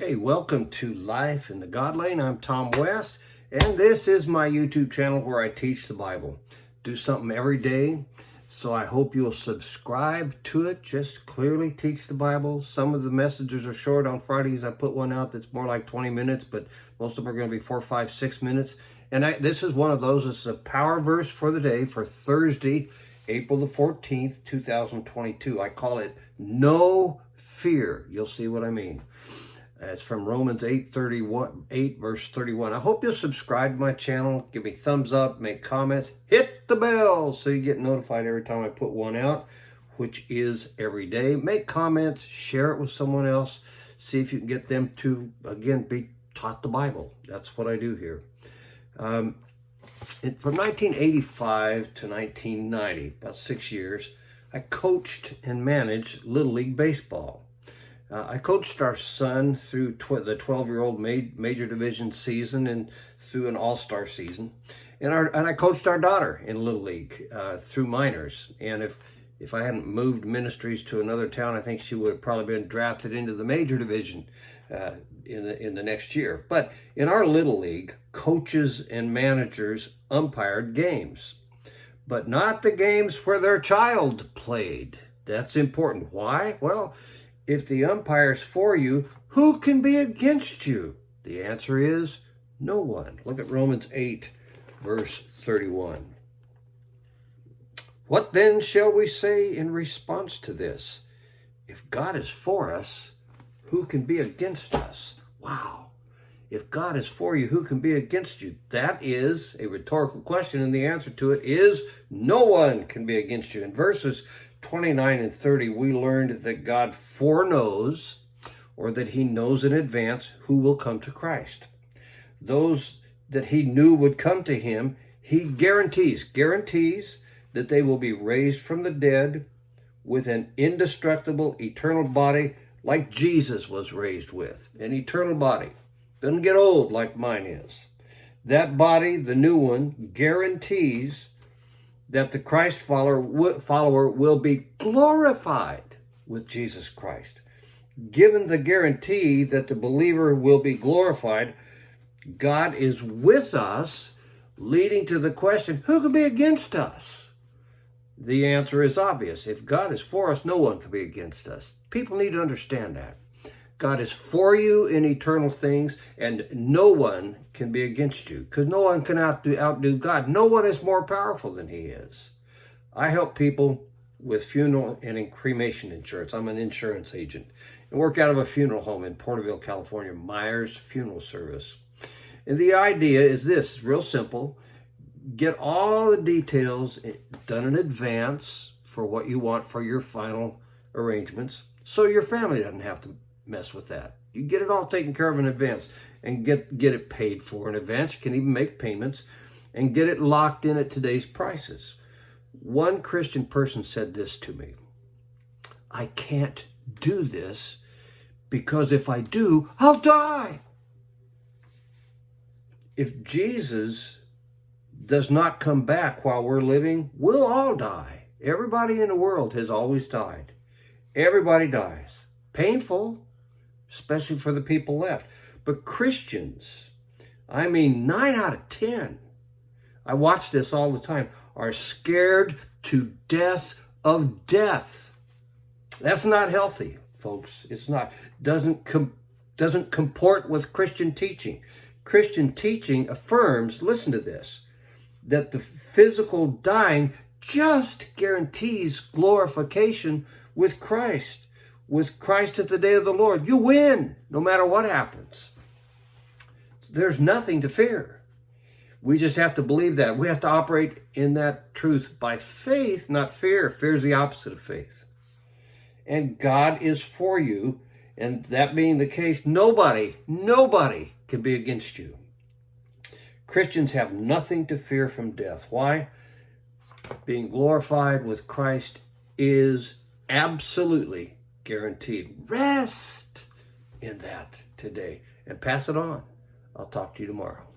Hey, welcome to Life in the God Lane. I'm Tom West, and this is my YouTube channel where I teach the Bible. Do something every day, so I hope you'll subscribe to it. Just clearly teach the Bible. Some of the messages are short. On Fridays, I put one out that's more like 20 minutes, but most of them are going to be 4, 5, 6 minutes. And this is one of those. This is a power verse for the day for Thursday, April the 14th, 2022. I call it No Fear. You'll see what I mean. It's from Romans 8 verse 31. I hope you'll subscribe to my channel, give me thumbs up, make comments, hit the bell so you get notified every time I put one out, which is every day. Make comments, share it with someone else, see if you can get them to, again, be taught the Bible. That's what I do here. From 1985 to 1990, about 6 years, I coached and managed Little League Baseball. I coached our son through the 12-year-old major division season and through an all-star season. And I coached our daughter in Little League through minors. And if I hadn't moved ministries to another town, I think she would have probably been drafted into the major division in the next year. But in our Little League, coaches and managers umpired games, but not the games where their child played. That's important. Why? Well, if the umpire's for you, who can be against you? The answer is no one. Look at Romans 8, verse 31. What then shall we say in response to this? If God is for us, who can be against us? Wow. If God is for you, who can be against you? That is a rhetorical question, and the answer to it is no one can be against you. In verses 29 and 30, we learned that God foreknows, or that he knows in advance, who will come to Christ. Those that he knew would come to him, he guarantees that they will be raised from the dead with an indestructible, eternal body like Jesus was raised with. An eternal body. Doesn't get old like mine is. That body, the new one, guarantees that the Christ follower will be glorified with Jesus Christ. Given the guarantee that the believer will be glorified, God is with us, leading to the question, who can be against us? The answer is obvious. If God is for us, no one can be against us. People need to understand that. God is for you in eternal things, and no one can be against you, because no one can outdo God. No one is more powerful than he is. I help people with funeral and cremation insurance. I'm an insurance agent and work out of a funeral home in Porterville, California, Myers Funeral Service. And the idea is this, real simple. Get all the details done in advance for what you want for your final arrangements, so your family doesn't have to mess with that. You get it all taken care of in advance and get it paid for in advance. You can even make payments and get it locked in at today's prices. One Christian person said this to me: I can't do this because if I do, I'll die. If Jesus does not come back while we're living, we'll all die. Everybody in the world has always died. Everybody dies. Painful, especially for the people left. But Christians, 9 out of 10, I watch this all the time, are scared to death of death. That's not healthy, folks. It's not. Doesn't comport with Christian teaching. Christian teaching affirms, listen to this, that the physical dying just guarantees glorification with Christ. With Christ at the day of the Lord. You win, no matter what happens. There's nothing to fear. We just have to believe that. We have to operate in that truth by faith, not fear. Fear is the opposite of faith. And God is for you, and that being the case, nobody can be against you. Christians have nothing to fear from death. Why? Being glorified with Christ is absolutely guaranteed. Rest in that today and pass it on. I'll talk to you tomorrow.